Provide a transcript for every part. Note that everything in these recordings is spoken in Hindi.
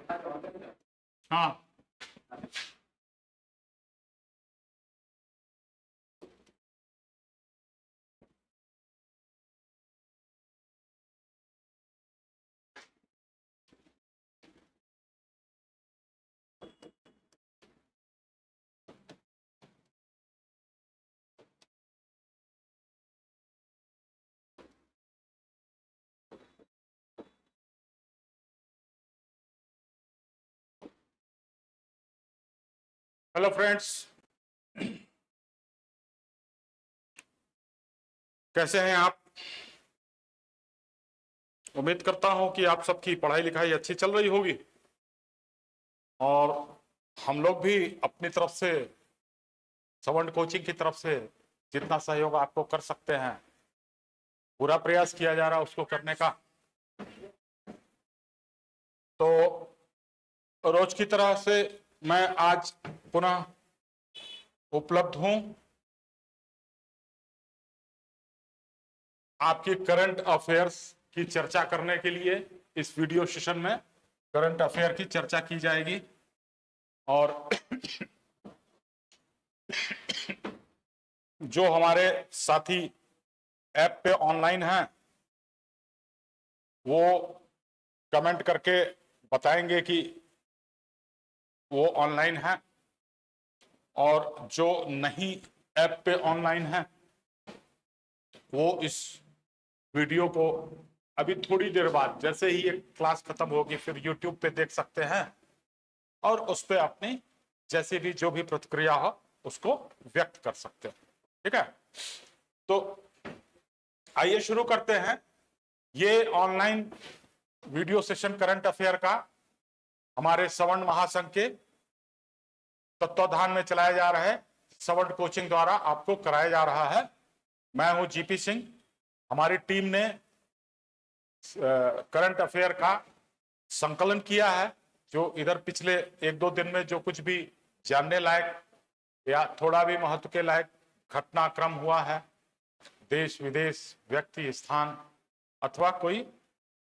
हाँ, हेलो फ्रेंड्स, कैसे हैं आप? उम्मीद करता हूं कि आप सबकी पढ़ाई लिखाई अच्छी चल रही होगी और हम लोग भी अपनी तरफ से सवर्ण कोचिंग की तरफ से जितना सहयोग आपको कर सकते हैं पूरा प्रयास किया जा रहा है उसको करने का। तो रोज की तरह से मैं आज पुनः उपलब्ध हूं आपकी करंट अफेयर्स की चर्चा करने के लिए। इस वीडियो सेशन में करंट अफेयर की चर्चा की जाएगी और जो हमारे साथी ऐप पे ऑनलाइन हैं वो कमेंट करके बताएंगे कि वो ऑनलाइन है, और जो नहीं ऐप पे ऑनलाइन है वो इस वीडियो को अभी थोड़ी देर बाद, जैसे ही ये क्लास खत्म होगी, फिर यूट्यूब पे देख सकते हैं और उस पर अपनी जैसी भी जो भी प्रतिक्रिया हो उसको व्यक्त कर सकते हैं। ठीक है, तो आइए शुरू करते हैं। ये online video session current affair का हमारे सवर्ण महासंघ के तत्वाधान में चलाया जा रहा है, सवर्ण कोचिंग द्वारा आपको कराया जा रहा है। मैं हूं जीपी सिंह। हमारी टीम ने करंट अफेयर का संकलन किया है, जो इधर पिछले एक दो दिन में जो कुछ भी जानने लायक या थोड़ा भी महत्व के लायक घटनाक्रम हुआ है, देश विदेश, व्यक्ति, स्थान अथवा कोई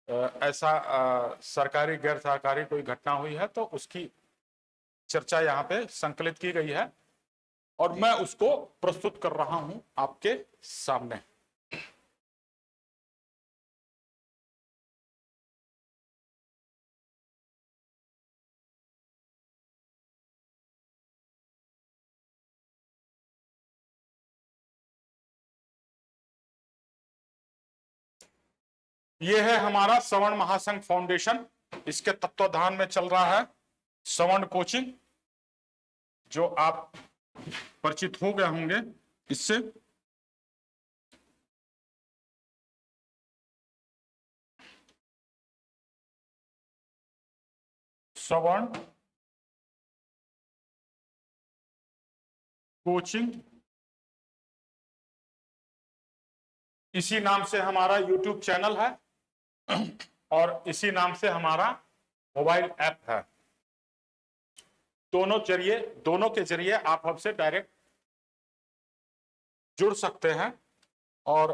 ऐसा सरकारी गैर सरकारी कोई घटना हुई है तो उसकी चर्चा यहाँ पे संकलित की गई है और मैं उसको प्रस्तुत कर रहा हूं आपके सामने। ये है हमारा सवर्ण महासंघ फाउंडेशन, इसके तत्वाधान में चल रहा है सवर्ण कोचिंग, जो आप परिचित हो गए होंगे इससे। सवर्ण कोचिंग, इसी नाम से हमारा यूट्यूब चैनल है और इसी नाम से हमारा मोबाइल ऐप है। दोनों के जरिए आप हमसे डायरेक्ट जुड़ सकते हैं और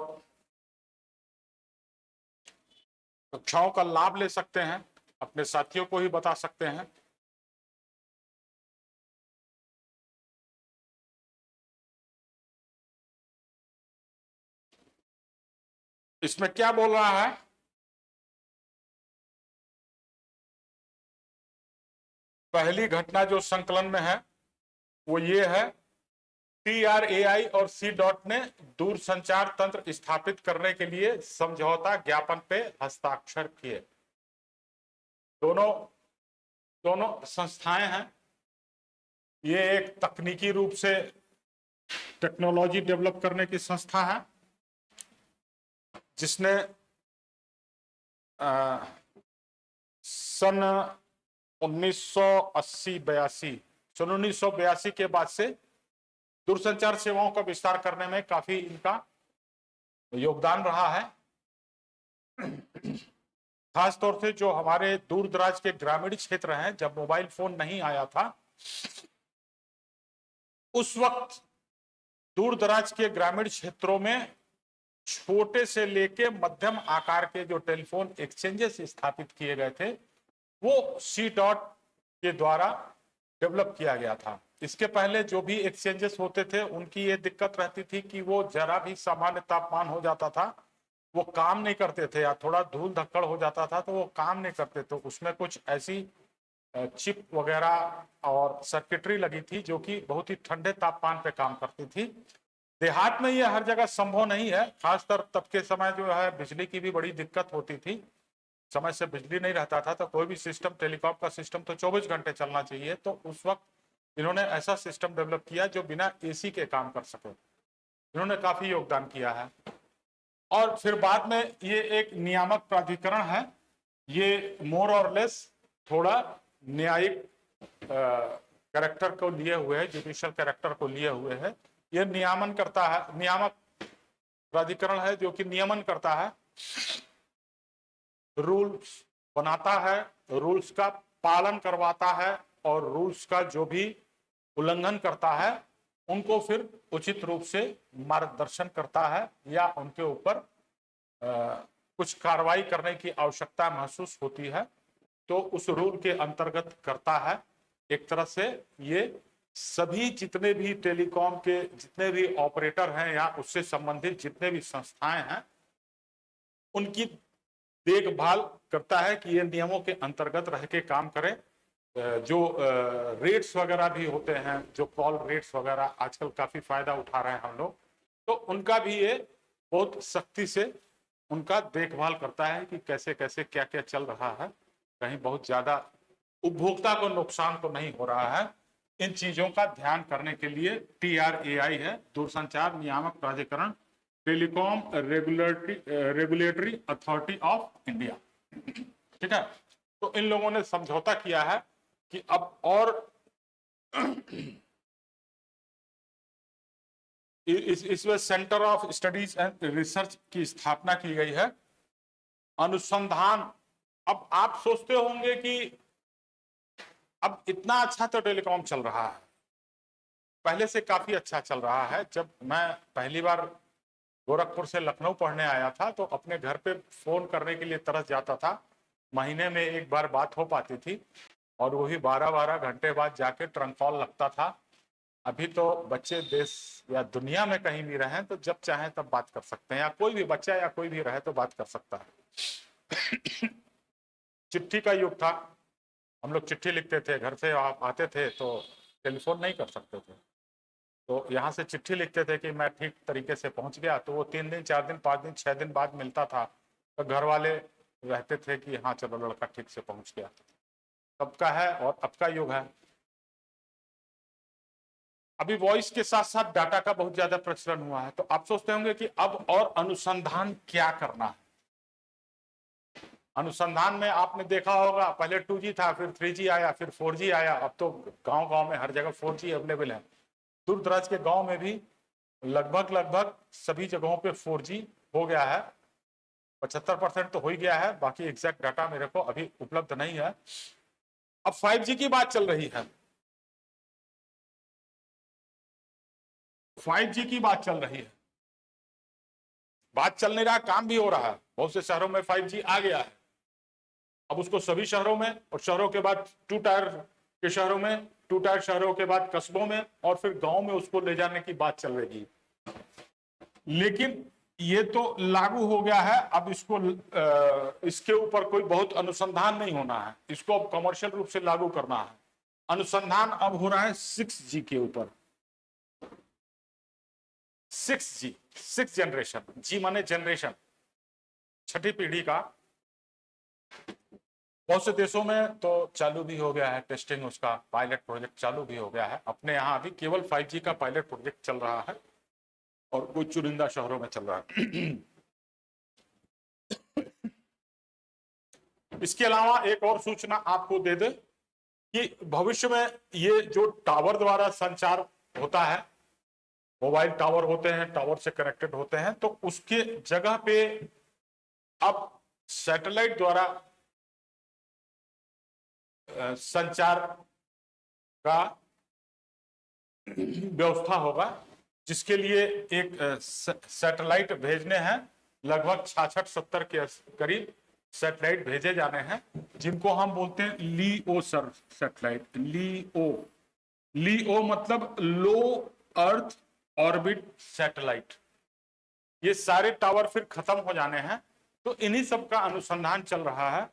कक्षाओं का लाभ ले सकते हैं, अपने साथियों को ही बता सकते हैं। इसमें क्या बोल रहा है? पहली घटना जो संकलन में है वो ये है, TRAI और C.DOT ने दूरसंचार तंत्र स्थापित करने के लिए समझौता ज्ञापन पे हस्ताक्षर किए। दोनों संस्थाएं हैं। ये एक तकनीकी रूप से टेक्नोलॉजी डेवलप करने की संस्था है जिसने सन 1982 के बाद से दूरसंचार सेवाओं का विस्तार करने में काफी इनका योगदान रहा है। खासतौर से जो हमारे दूर दराज के ग्रामीण क्षेत्र हैं, जब मोबाइल फोन नहीं आया था उस वक्त दूर दराज के ग्रामीण क्षेत्रों में छोटे से लेके मध्यम आकार के जो टेलीफोन एक्सचेंजेस स्थापित किए गए थे वो सी डॉट के द्वारा डेवलप किया गया था। इसके पहले जो भी एक्सचेंजेस होते थे उनकी ये दिक्कत रहती थी कि वो जरा भी सामान्य तापमान हो जाता था वो काम नहीं करते थे, या थोड़ा धूल धक्कड़ हो जाता था तो वो काम नहीं करते। तो उसमें कुछ ऐसी चिप वगैरह और सर्किटरी लगी थी जो कि बहुत ही ठंडे तापमान पे काम करती थी। देहात में ये हर जगह संभव नहीं है, खासकर तब के समय जो है बिजली की भी बड़ी दिक्कत होती थी, समय से बिजली नहीं रहता था, तो कोई भी सिस्टम, टेलीकॉम का सिस्टम तो 24 घंटे चलना चाहिए। तो उस वक्त इन्होंने ऐसा सिस्टम डेवलप किया जो बिना एसी के काम कर सके। इन्होंने काफी योगदान किया है। और फिर बाद में ये एक नियामक प्राधिकरण है, ये मोर और लेस थोड़ा न्यायिक कैरेक्टर को लिए हुए है, जुडिशियल कैरेक्टर को लिए हुए है। ये नियामन करता है, नियामक प्राधिकरण है जो कि नियमन करता है, रूल्स बनाता है, रूल्स का पालन करवाता है, और रूल्स का जो भी उल्लंघन करता है उनको फिर उचित रूप से मार्गदर्शन करता है, या उनके ऊपर कुछ कार्रवाई करने की आवश्यकता महसूस होती है तो उस रूल के अंतर्गत करता है। एक तरह से ये सभी जितने भी टेलीकॉम के जितने भी ऑपरेटर हैं या उससे संबंधित जितने भी संस्थाएं हैं उनकी देखभाल करता है कि ये नियमों के अंतर्गत रह के काम करें। जो रेट्स वगैरह भी होते हैं, जो कॉल रेट्स वगैरह आजकल काफी फायदा उठा रहे हैं हम लोग, तो उनका भी ये बहुत सख्ती से उनका देखभाल करता है कि कैसे कैसे क्या क्या चल रहा है, कहीं बहुत ज्यादा उपभोक्ता को नुकसान तो नहीं हो रहा है। इन चीजों का ध्यान करने के लिए TRAI है, दूरसंचार नियामक प्राधिकरण, telecom regulatory authority of India. ठीक है, तो इन लोगों ने समझौता किया है कि अब और इसमें centre of studies and research की स्थापना की गई है। अनुसंधान, अब आप सोचते होंगे कि अब इतना अच्छा तो टेलीकॉम चल रहा है, पहले से काफी अच्छा चल रहा है। जब मैं पहली बार गोरखपुर से लखनऊ पढ़ने आया था तो अपने घर पे फोन करने के लिए तरस जाता था, महीने में एक बार बात हो पाती थी, और वही 12-12 घंटे बाद जाके ट्रंक कॉल लगता था। अभी तो बच्चे देश या दुनिया में कहीं भी रहें तो जब चाहें तब बात कर सकते हैं, या कोई भी बच्चा या कोई भी रहे तो बात कर सकता है। चिट्ठी का युग था, हम लोग चिट्ठी लिखते थे, घर से आप आते थे तो टेलीफोन नहीं कर सकते थे, तो यहाँ से चिट्ठी लिखते थे कि मैं ठीक तरीके से पहुंच गया, तो वो 3 दिन 4 दिन 5 दिन 6 दिन बाद मिलता था। तो घर वाले रहते थे कि हाँ चलो लड़का ठीक से पहुंच गया। तब का है और अब का युग है। अभी वॉइस के साथ साथ डाटा का बहुत ज्यादा प्रचलन हुआ है, तो आप सोचते होंगे कि अब और अनुसंधान क्या करना है। अनुसंधान में आपने देखा होगा पहले 2G था, फिर 3G आया, फिर 4G आया, अब तो गांव गांव में हर जगह 4G अवेलेबल है। दूर दराज के गांव में भी लगभग सभी जगहों पे 4G हो गया है, 75% तो हो ही गया है, बाकी एग्जैक्ट डाटा मेरे को अभी उपलब्ध नहीं है। अब 5G की बात चल रही है, 5G की बात चल रही है, बात चल नहीं रहा, काम भी हो रहा है। बहुत से शहरों में 5G आ गया है, अब उसको सभी शहरों में, और शहरों के बाद 2 टायर के शहरों में, 2 टायर शहरों के बाद कस्बों में, और फिर गांव में उसको ले जाने की बात चल रही। लेकिन ये तो लागू हो गया है, अब इसको इसके ऊपर कोई बहुत अनुसंधान नहीं होना है, इसको अब कमर्शियल रूप से लागू करना है। अनुसंधान अब हो रहा है 6G के ऊपर। 6G, 6th जनरेशन, जी माने जनरेशन, 6ठी पीढ़ी का। बहुत से देशों में तो चालू भी हो गया है टेस्टिंग, उसका पायलट प्रोजेक्ट चालू भी हो गया है। अपने यहाँ अभी केवल 5G का पायलट प्रोजेक्ट चल रहा है और कुछ चुनिंदा शहरों में चल रहा है। इसके अलावा एक और सूचना आपको दे दे कि भविष्य में ये जो टावर द्वारा संचार होता है, मोबाइल टावर होते हैं, टावर से कनेक्टेड होते हैं, तो उसके जगह पे अब सैटेलाइट द्वारा संचार का व्यवस्था होगा, जिसके लिए एक सैटेलाइट भेजने हैं लगभग 66-70 के करीब सैटेलाइट भेजे जाने हैं, जिनको हम बोलते हैं लीओ सैटेलाइट। लीओ मतलब लो अर्थ ऑर्बिट सैटेलाइट। ये सारे टावर फिर खत्म हो जाने हैं, तो इन्हीं सब का अनुसंधान चल रहा है।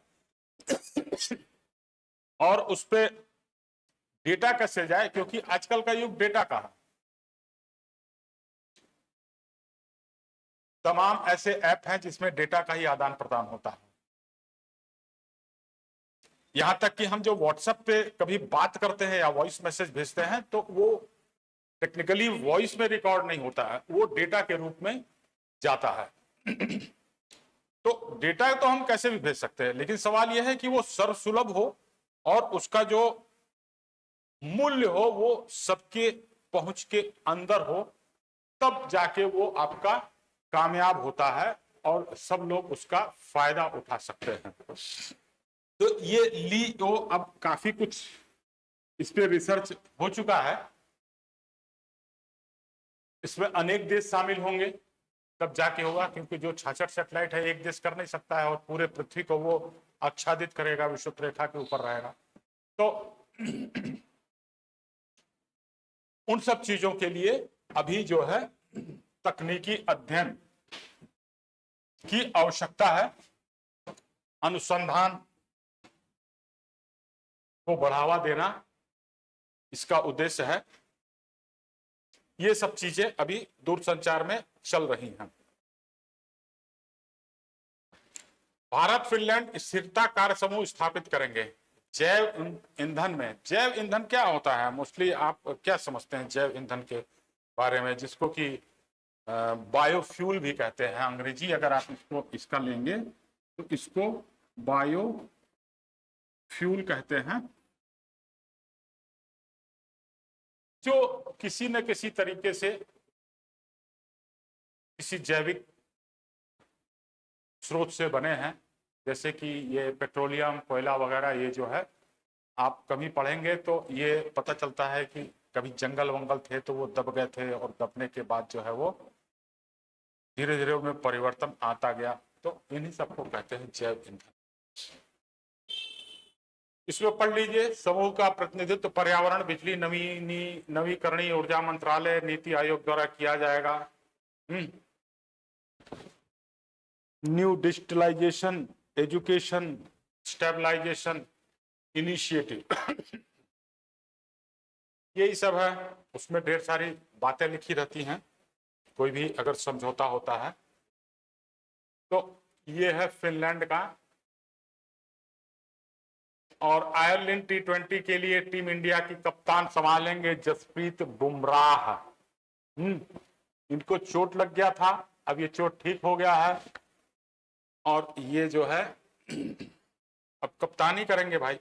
और उस पर डेटा कैसे जाए, क्योंकि आजकल का युग डेटा का है। तमाम ऐसे ऐप हैं जिसमें डेटा का ही आदान प्रदान होता है। यहां तक कि हम जो व्हाट्सएप पे कभी बात करते हैं या वॉइस मैसेज भेजते हैं, तो वो टेक्निकली वॉइस में रिकॉर्ड नहीं होता है, वो डेटा के रूप में जाता है। तो डेटा तो हम कैसे भी भेज सकते हैं, लेकिन सवाल यह है कि वो सर्वसुलभ हो और उसका जो मूल्य हो वो सबके पहुंच के अंदर हो, तब जाके वो आपका कामयाब होता है और सब लोग उसका फायदा उठा सकते हैं। तो ये लीओ अब काफी कुछ इस पे रिसर्च हो चुका है, इसमें अनेक देश शामिल होंगे, तब जाके होगा, क्योंकि जो 66 सैटेलाइट है एक देश कर नहीं सकता है, और पूरे पृथ्वी को वो आच्छादित करेगा, विषुवत रेखा के ऊपर रहेगा। तो उन सब चीजों के लिए अभी जो है तकनीकी अध्ययन की आवश्यकता है, अनुसंधान को बढ़ावा देना इसका उद्देश्य है। ये सब चीजें अभी दूरसंचार में चल रही हैं। भारत फिनलैंड स्थिरता कार्य समूह स्थापित करेंगे जैव ईंधन में। जैव ईंधन क्या होता है, मोस्टली आप क्या समझते हैं जैव ईंधन के बारे में, जिसको कि बायोफ्यूल भी कहते हैं। अंग्रेजी अगर आप इसका लेंगे तो इसको बायोफ्यूल कहते हैं, जो किसी न किसी तरीके से किसी जैविक स्रोत से बने हैं। जैसे कि ये पेट्रोलियम, कोयला वगैरह, ये जो है आप कभी पढ़ेंगे तो ये पता चलता है कि कभी जंगल वंगल थे तो वो दब गए थे, और दबने के बाद जो है वो धीरे धीरे उनमें परिवर्तन आता गया। तो इन्हीं सबको कहते हैं जैव ईंधन। इसमें पढ़ लीजिए, समूह का प्रतिनिधित्व पर्यावरण, बिजली, नवीकरणीय ऊर्जा मंत्रालय, नीति आयोग द्वारा किया जाएगा। New digitalization education stabilization initiative, यही सब है। उसमें ढेर सारी बातें लिखी रहती हैं, कोई भी अगर समझौता होता है तो। ये है फिनलैंड का। और आयरलैंड T20 के लिए टीम इंडिया की कप्तान संभालेंगे जसप्रीत बुमराह। इनको चोट लग गया था, अब ये चोट ठीक हो गया है, और ये जो है अब कप्तानी करेंगे भाई।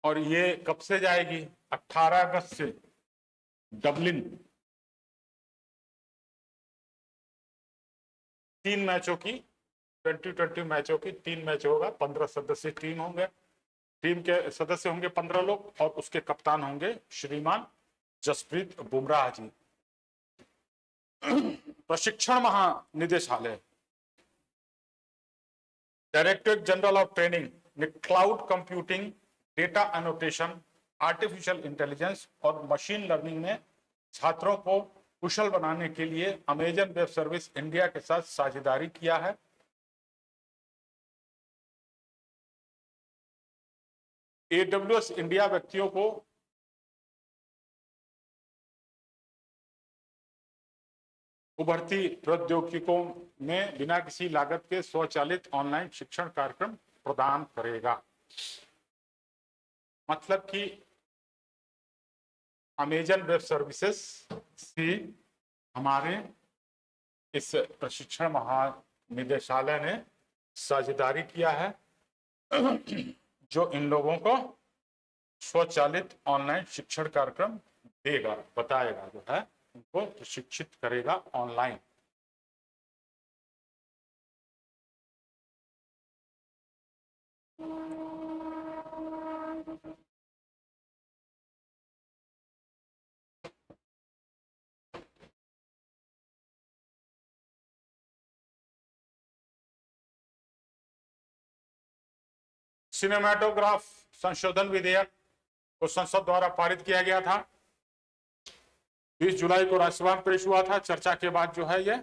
और ये कब से जाएगी, 18 अगस्त से डबलिन। 3 मैचों की 2020 मैचों की 3 मैच होगा, 15 सदस्य टीम होंगे, टीम के सदस्य होंगे 15 लोग, और उसके कप्तान होंगे श्रीमान जसप्रीत बुमराह जी। प्रशिक्षण महानिदेशालय, डायरेक्टरेट जनरल ऑफ ट्रेनिंग ने cloud computing, data annotation, artificial intelligence और मशीन लर्निंग में छात्रों को कुशल बनाने के लिए अमेजन वेब सर्विस इंडिया के साथ साझेदारी किया है। AWS इंडिया व्यक्तियों को उभरती प्रौद्योगिकियों में बिना किसी लागत के स्वचालित ऑनलाइन शिक्षण कार्यक्रम प्रदान करेगा। मतलब कि अमेजन वेब सर्विसेज से हमारे इस प्रशिक्षण महानिदेशालय ने साझेदारी किया है, जो इन लोगों को स्वचालित ऑनलाइन शिक्षण कार्यक्रम देगा, बताएगा, जो है उनको प्रशिक्षित करेगा ऑनलाइन। सिनेमाटोग्राफ संशोधन विधेयक को संसद द्वारा पारित किया गया था। 20 जुलाई को राज्यसभा में पेश हुआ था। चर्चा के बाद जो है ये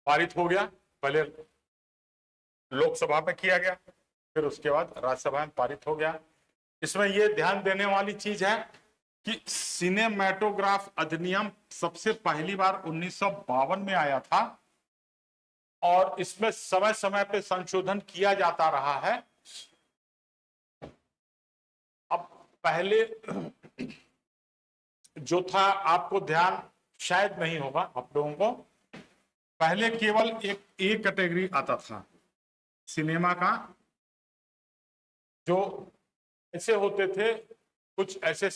पारित हो गया। पहले लोकसभा में किया गया, फिर उसके बाद राज्यसभा में पारित हो गया। इसमें यह ध्यान देने वाली चीज है कि सिनेमैटोग्राफ अधिनियम सबसे पहली बार 1952 में आया था और इसमें समय समय पे संशोधन किया जाता रहा है। अब पहले जो था, आपको ध्यान शायद नहीं होगा आप लोगों को, पहले केवल एक कैटेगरी आता था सिनेमा का, जो ऐसे होते थे, कुछ ऐसे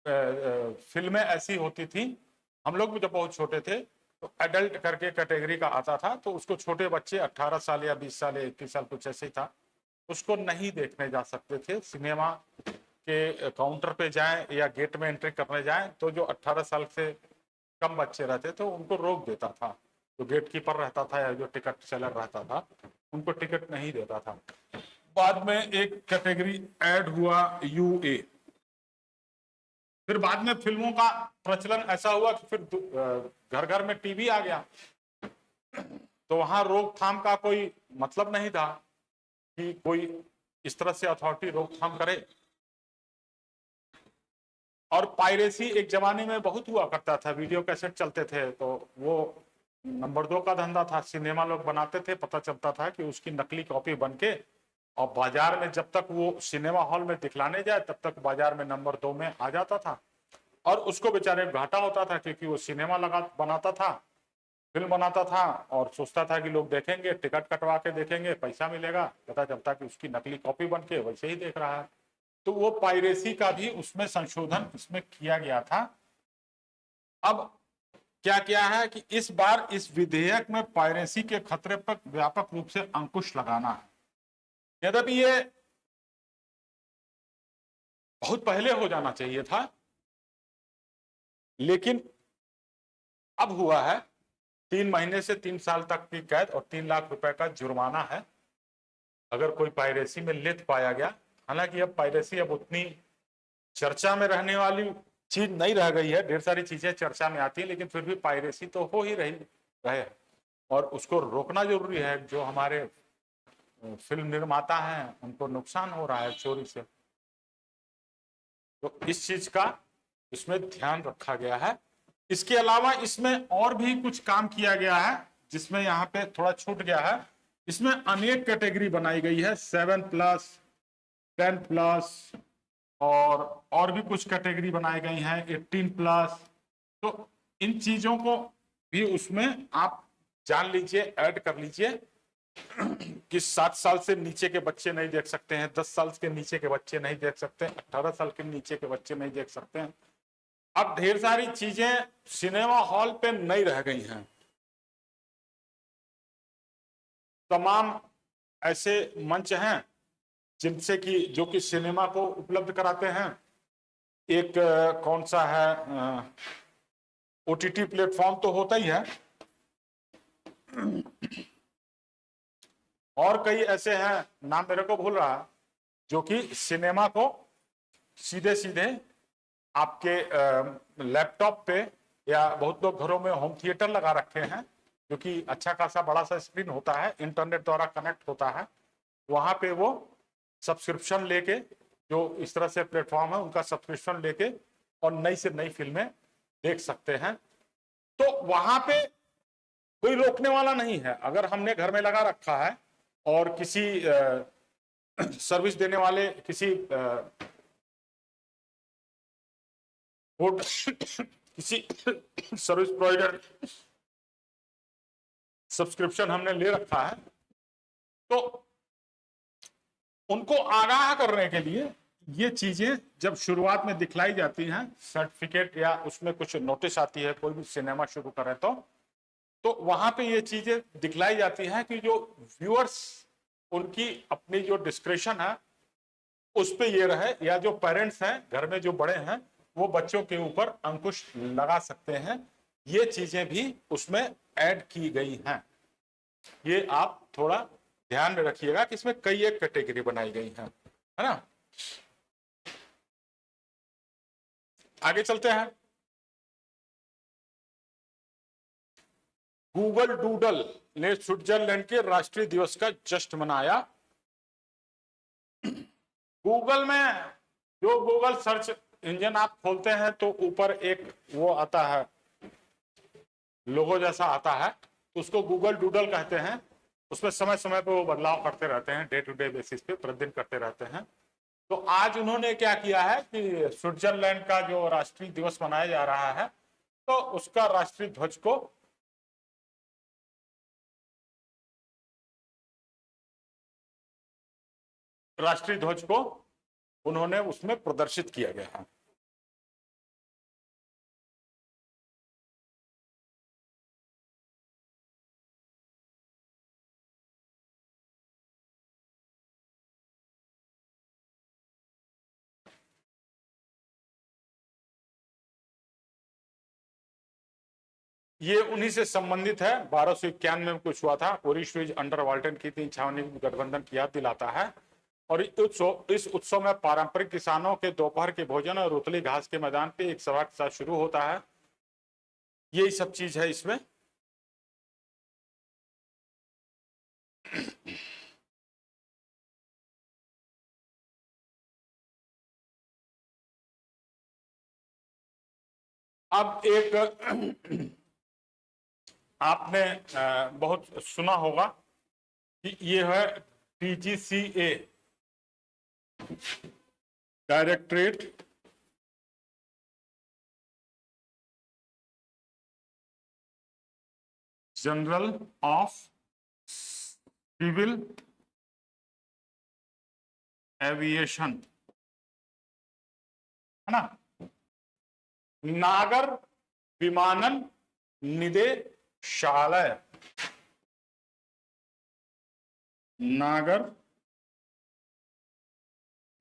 फिल्में ऐसी होती थी, हम लोग भी जब बहुत छोटे थे तो एडल्ट करके कैटेगरी का आता था, तो उसको छोटे बच्चे 18 साल या 20 साल या 21 साल कुछ ऐसे ही था, उसको नहीं देखने जा सकते थे। सिनेमा के काउंटर पे जाएं या गेट में एंट्री करने जाएं तो जो 18 साल से कम बच्चे रहते थे उनको रोक देता था, जो गेट कीपर रहता था या जो टिकट सेलर रहता था उनको टिकट नहीं देता था। बाद में एक कैटेगरी ऐड हुआ यूए, फिर बाद में फिल्मों का प्रचलन ऐसा हुआ कि फिर घर घर में टीवी आ गया, तो वहां रोकथाम का कोई मतलब नहीं था कि कोई इस तरह से अथॉरिटी रोकथाम करे। और पायरेसी एक जमाने में बहुत हुआ करता था, वीडियो कैसेट चलते थे तो वो नंबर 2 का धंधा था। सिनेमा लोग बनाते थे, पता चलता था कि उसकी नकली कॉपी बनके और बाजार में जब तक वो सिनेमा हॉल में दिखलाने जाए तब तक बाजार में नंबर 2 में आ जाता था और उसको बेचारे घाटा होता था, क्योंकि वो सिनेमा बनाता था, फिल्म बनाता था और सोचता था कि लोग देखेंगे, टिकट कटवा के देखेंगे, पैसा मिलेगा, पता चलता कि उसकी नकली कॉपी बन के वैसे ही देख रहा है। तो वो पायरेसी का भी उसमें संशोधन इसमें किया गया था। अब क्या है कि इस बार इस विधेयक में पायरेसी के खतरे पर व्यापक रूप से अंकुश लगाना है। यद्यपि ये बहुत पहले हो जाना चाहिए था, लेकिन अब हुआ है। 3 महीने से 3 साल तक की कैद और 3 लाख रुपए का जुर्माना है अगर कोई पायरेसी में लिप्त पाया गया। हालांकि अब पायरेसी अब उतनी चर्चा में रहने वाली चीज नहीं रह गई है, ढेर सारी चीजें चर्चा में आती है, लेकिन फिर भी पायरेसी तो हो ही रहे और उसको रोकना जरूरी है। जो हमारे फिल्म निर्माता हैं उनको नुकसान हो रहा है चोरी से, तो इस चीज का इसमें ध्यान रखा गया है। इसके अलावा इसमें और भी कुछ काम किया गया है जिसमें यहाँ पे थोड़ा छूट गया है। इसमें अनेक कैटेगरी बनाई गई है, 7+, 10+ और भी कुछ कैटेगरी बनाई गई हैं, 18+। तो इन चीजों को भी उसमें आप जान लीजिए, ऐड कर लीजिए कि 7 साल से नीचे के बच्चे नहीं देख सकते हैं, 10 साल के नीचे के बच्चे नहीं देख सकते, 18 साल के नीचे के बच्चे नहीं देख सकते हैं। अब ढेर सारी चीजें सिनेमा हॉल पे नहीं रह गई हैं। तमाम ऐसे मंच हैं जिनसे कि जो कि सिनेमा को उपलब्ध कराते हैं। एक कौन सा है, ओटीटी प्लेटफॉर्म तो होता ही है, और कई ऐसे हैं, नाम मेरे को भूल रहा, जो कि सिनेमा को सीधे सीधे आपके लैपटॉप पे, या बहुत लोग घरों में होम थिएटर लगा रखे हैं, जो कि अच्छा खासा बड़ा सा स्क्रीन होता है, इंटरनेट द्वारा कनेक्ट होता है, वहां पे वो सब्सक्रिप्शन लेके, जो इस तरह से प्लेटफॉर्म है उनका सब्सक्रिप्शन लेके और नई से नई फिल्में देख सकते हैं। तो वहां पे कोई रोकने वाला नहीं है। अगर हमने घर में लगा रखा है और किसी सर्विस देने वाले, किसी किसी सर्विस प्रोवाइडर सब्सक्रिप्शन हमने ले रखा है, तो उनको आगाह करने के लिए ये चीजें जब शुरुआत में दिखलाई जाती हैं, सर्टिफिकेट या उसमें कुछ नोटिस आती है, कोई भी सिनेमा शुरू करे तो वहां पे ये चीजें दिखलाई जाती हैं कि जो व्यूअर्स, उनकी अपनी जो डिस्क्रिप्शन है उस पे ये रहे, या जो पेरेंट्स हैं घर में जो बड़े हैं वो बच्चों के ऊपर अंकुश लगा सकते हैं ये चीजें भी उसमें ऐड की गई हैं। ये आप थोड़ा ध्यान में रखिएगा कि इसमें कई एक कैटेगरी बनाई गई है ना। आगे चलते हैं। गूगल डूडल ने स्विट्जरलैंड के राष्ट्रीय दिवस का जश्न मनाया। गूगल में जो गूगल सर्च इंजन आप खोलते हैं तो ऊपर एक वो आता है, लोगो जैसा आता है, तो उसको गूगल डूडल कहते हैं। उसमें समय समय पर वो बदलाव करते रहते हैं, डे टू डे बेसिस पे प्रतिदिन करते रहते हैं। तो आज उन्होंने क्या किया है कि स्विट्जरलैंड का जो राष्ट्रीय दिवस मनाया जा रहा है, तो उसका राष्ट्रीय ध्वज को उन्होंने उसमें प्रदर्शित किया गया है। ये उन्हीं से संबंधित है। 1291 में कुछ हुआ था। ओरिश अंडर वाल्टन की 3 छावनी गठबंधन की याद दिलाता है। और इस उत्सव में पारंपरिक किसानों के दोपहर के भोजन और उतली घास के मैदान पे एक सभा के साथ शुरू होता है। यही सब चीज है इसमें। अब एक आपने बहुत सुना होगा कि ये है DGCA, directorate general of civil aviation, है ना। नागर विमानन निदेशालय, नागर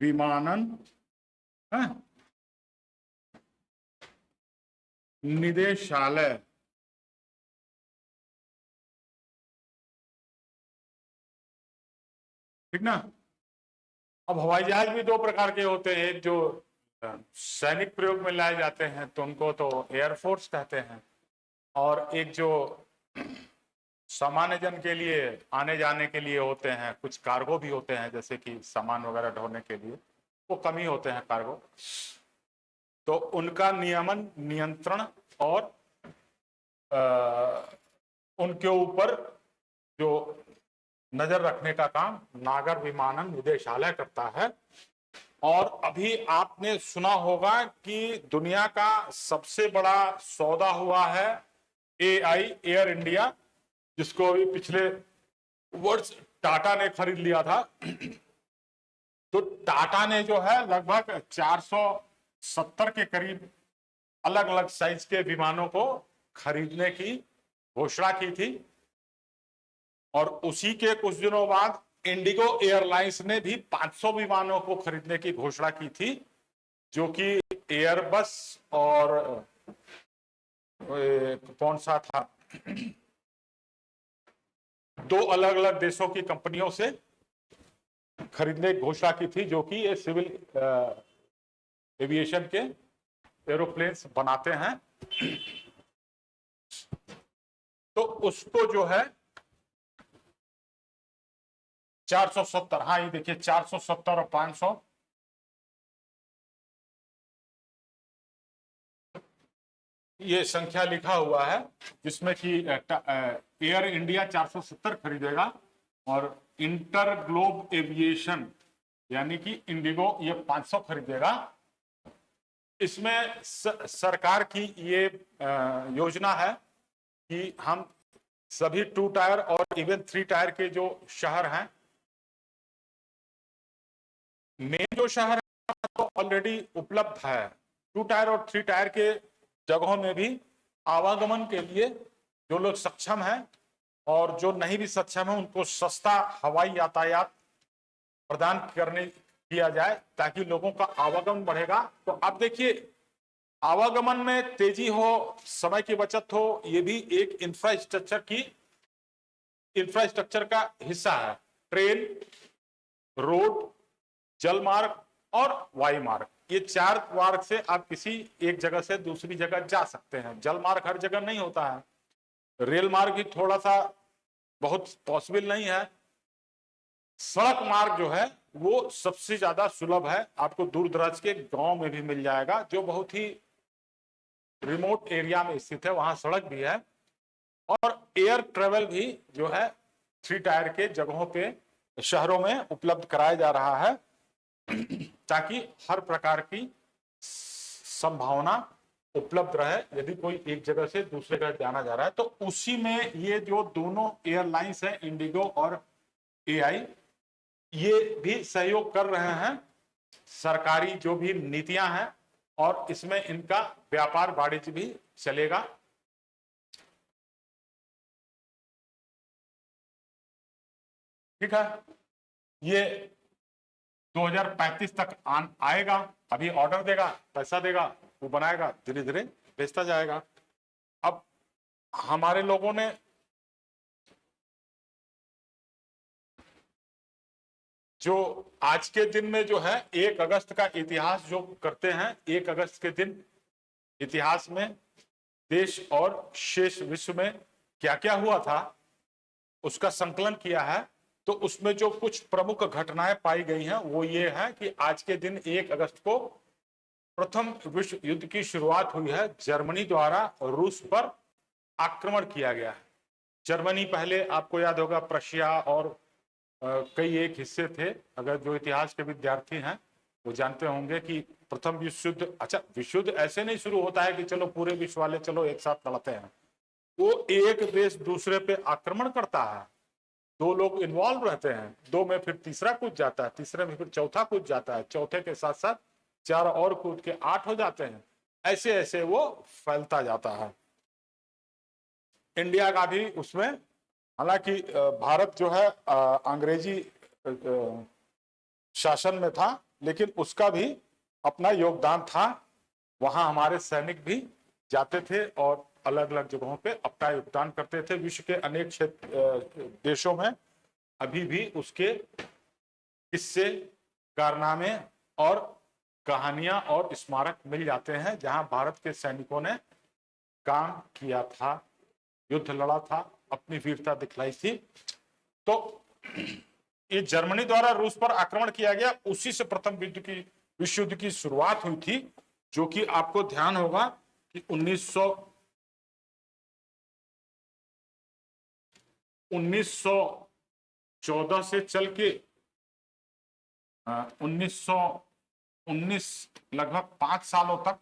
विमानन निदेशालय, ठीक ना। अब हवाई जहाज भी 2 प्रकार के होते हैं। एक जो सैनिक प्रयोग में लाए जाते हैं तो उनको तो एयरफोर्स कहते हैं, और एक जो सामान्य जन के लिए आने जाने के लिए होते हैं, कुछ कार्गो भी होते हैं, जैसे कि सामान वगैरह ढोने के लिए, वो कम ही होते हैं कार्गो। तो उनका नियमन, नियंत्रण और उनके ऊपर जो नजर रखने का काम नागर विमानन निदेशालय करता है। और अभी आपने सुना होगा कि दुनिया का सबसे बड़ा सौदा हुआ है AI, एयर इंडिया, जिसको अभी पिछले वर्ष टाटा ने खरीद लिया था। तो टाटा ने जो है लगभग 470 के करीब अलग अलग साइज के विमानों को खरीदने की घोषणा की थी। और उसी के कुछ दिनों बाद इंडिगो एयरलाइंस ने भी 500 विमानों को खरीदने की घोषणा की थी, जो कि एयरबस और कौन सा था, 2 अलग अलग देशों की कंपनियों से खरीदने की घोषणा की थी, जो कि ये सिविल एविएशन के एरोप्लेन्स बनाते हैं। तो उसको जो है 470, हाँ ये देखिए 470 और 500, ये संख्या लिखा हुआ है, जिसमें कि एयर इंडिया 470 खरीदेगा और इंटर ग्लोब एविएशन यानी कि इंडिगो ये 500 खरीदेगा। इसमें सरकार की ये योजना है कि हम सभी 2 टायर और इवन 3 टायर के जो शहर हैं, मेन जो शहर है तो ऑलरेडी उपलब्ध है, 2 टायर और 3 टायर के जगहों में भी आवागमन के लिए जो लोग सक्षम हैं और जो नहीं भी सक्षम है उनको सस्ता हवाई यातायात प्रदान किया जाए, ताकि लोगों का आवागमन बढ़ेगा। तो अब देखिए आवागमन में तेजी हो, समय की बचत हो, ये भी एक इंफ्रास्ट्रक्चर का हिस्सा है। ट्रेन, रोड, जल मार्ग और वायु मार्ग, ये 4 मार्ग से आप किसी एक जगह से दूसरी जगह जा सकते हैं। जल मार्ग हर जगह नहीं होता है, रेल मार्ग भी थोड़ा सा बहुत पॉसिबल नहीं है। सड़क मार्ग जो है वो सबसे ज्यादा सुलभ है, आपको दूर दराज के गांव में भी मिल जाएगा, जो बहुत ही रिमोट एरिया में स्थित है, वहां सड़क भी है। और एयर ट्रेवल भी जो है 3 टायर के जगहों पे शहरों में उपलब्ध कराया जा रहा है, ताकि हर प्रकार की संभावना उपलब्ध रहे। यदि कोई एक जगह से दूसरे जगह जाना जा रहा है तो उसी में ये जो दोनों एयरलाइंस हैं, इंडिगो और एआई, ये भी सहयोग कर रहे हैं। सरकारी जो भी नीतियां हैं और इसमें इनका व्यापार वाणिज्य भी चलेगा। ठीक है, ये 2035 तक आएगा। अभी ऑर्डर देगा, पैसा देगा, वो बनाएगा, धीरे धीरे बेचता जाएगा। अब हमारे लोगों ने जो आज के दिन में जो है 1 अगस्त का इतिहास जो करते हैं, 1 अगस्त के दिन इतिहास में देश और शेष विश्व में क्या क्या हुआ था उसका संकलन किया है। तो उसमें जो कुछ प्रमुख घटनाएं पाई गई हैं वो ये है कि आज के दिन 1 अगस्त को प्रथम विश्व युद्ध की शुरुआत हुई है। जर्मनी द्वारा रूस पर आक्रमण किया गया है। जर्मनी पहले आपको याद होगा प्रशिया और कई एक हिस्से थे। अगर जो इतिहास के विद्यार्थी हैं वो जानते होंगे कि प्रथम विश्व युद्ध, अच्छा विश्व युद्ध ऐसे नहीं शुरू होता है कि चलो पूरे विश्व वाले चलो एक साथ लड़ते हैं। वो एक देश दूसरे पे आक्रमण करता है, 2 लोग इन्वॉल्व रहते हैं, 2 में फिर तीसरा कूद जाता है, तीसरे में फिर चौथा कूद जाता है, चौथे के साथ साथ 4 और कूद के 8 हो जाते हैं। ऐसे ऐसे वो फैलता जाता है। इंडिया का भी उसमें, हालांकि भारत जो है अंग्रेजी शासन में था, लेकिन उसका भी अपना योगदान था। वहां हमारे सैनिक भी जाते थे और अलग अलग जगहों पे अपना योगदान करते थे। विश्व के अनेक देशों में अभी भी उसके किस्से, कारनामे और कहानियां और स्मारक मिल जाते हैं जहां भारत के सैनिकों ने काम किया था, युद्ध लड़ा था, अपनी वीरता दिखलाई थी। तो ये जर्मनी द्वारा रूस पर आक्रमण किया गया, उसी से प्रथम विश्व युद्ध की शुरुआत हुई थी। जो कि आपको ध्यान होगा कि 1914 से चल के 1919 लगभग 5 सालों तक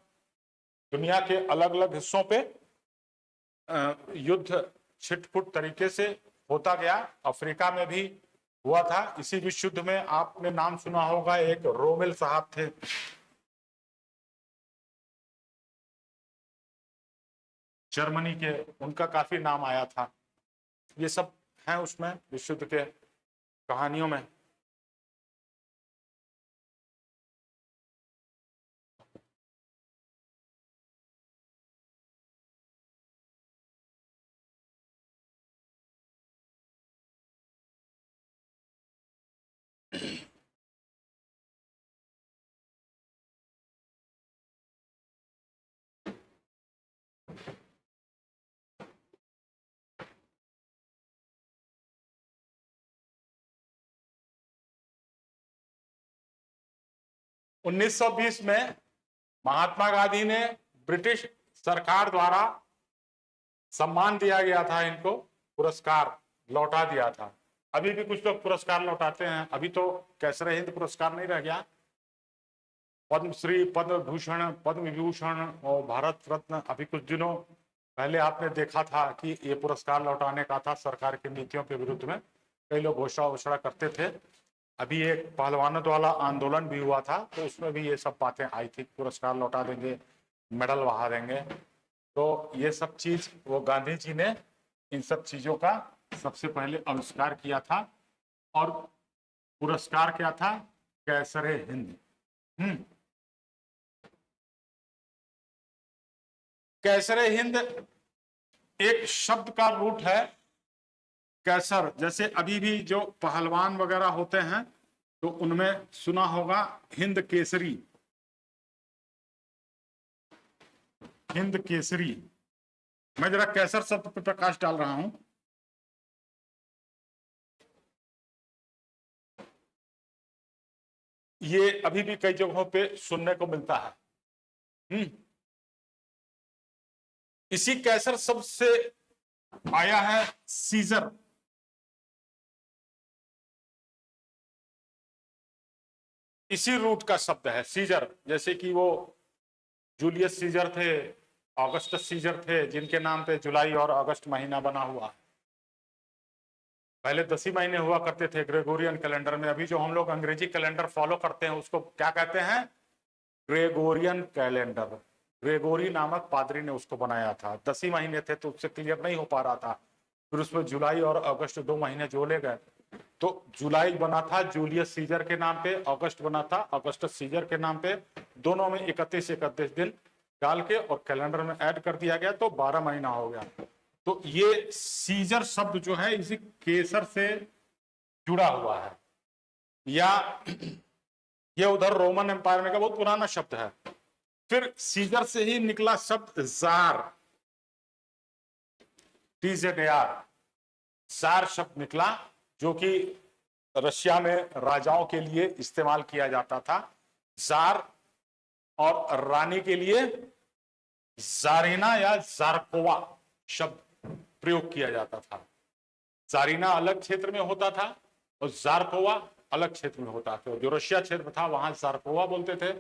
दुनिया के अलग अलग हिस्सों पे युद्ध छिटपुट तरीके से होता गया। अफ्रीका में भी हुआ था। इसी विश्व युद्ध में आपने नाम सुना होगा, एक रोमेल साहब थे, जर्मनी के, उनका काफी नाम आया था। ये सब है उसमें विश्व युद्ध के कहानियों में। उन्नीस सौ 20 में महात्मा गांधी ने ब्रिटिश सरकार द्वारा सम्मान दिया गया था, इनको पुरस्कार लौटा दिया था। अभी भी कुछ लोग पुरस्कार लौटाते हैं। अभी तो कैसरे हिंद पुरस्कार नहीं रह गया, पद्मश्री, पद्म भूषण, पद्म विभूषण और भारत रत्न अभी कुछ दिनों पहले आपने देखा था कि ये पुरस्कार लौटाने का था। सरकार की नीतियों के विरुद्ध में कई लोग घोषणा वोषणा करते थे। अभी एक पहलवानों वाला आंदोलन भी हुआ था, तो उसमें भी ये सब बातें आई थी, पुरस्कार लौटा देंगे, मेडल बहा देंगे। तो ये सब चीज वो गांधी जी ने इन सब चीजों का सबसे पहले आविष्कार किया था। और पुरस्कार क्या था? कैसरे हिंद। कैसरे हिंद एक शब्द का रूट है कैसर। जैसे अभी भी जो पहलवान वगैरह होते हैं तो उनमें सुना होगा हिंद केसरी, हिंद केसरी। मैं जरा कैसर शब्द पर प्रकाश डाल रहा हूं। ये अभी भी कई जगहों पे सुनने को मिलता है। इसी कैसर शब्द से आया है सीजर। इसी रूट का शब्द है सीजर। जैसे कि वो जूलियस सीजर थे, ऑगस्टस सीजर थे, जिनके नाम पे जुलाई और अगस्त महीना बना हुआ है। पहले 10 ही महीने हुआ करते थे ग्रेगोरियन कैलेंडर में। अभी जो हम लोग अंग्रेजी कैलेंडर फॉलो करते हैं उसको क्या कहते हैं? Gregorian calendar. ग्रेगोरी नामक पादरी ने उसको बनाया था। 10 ही महीने थे तो उससे क्लियर नहीं हो पा रहा था, फिर उसमें जुलाई और अगस्त 2 महीने जोड़े गए। तो जुलाई बना था जूलियस सीजर के नाम पे, अगस्त बना था अगस्टस सीजर के नाम पे। दोनों में 31 दिन डाल के और कैलेंडर में ऐड कर दिया गया तो 12 महीना हो गया। तो ये सीजर शब्द जो है इसी केसर से जुड़ा हुआ है। या ये उधर रोमन एम्पायर में का बहुत पुराना शब्द है। फिर सीजर से ही निकला शब्द जार, TZAR, जार शब्द निकला, जो कि रशिया में राजाओं के लिए इस्तेमाल किया जाता था। जार और रानी के लिए जारीना या जारकोवा शब्द प्रयोग किया जाता था। जारीना अलग क्षेत्र में होता था और जारकोवा अलग क्षेत्र में होता था। जो रशिया क्षेत्र था वहां जारकोवा बोलते थे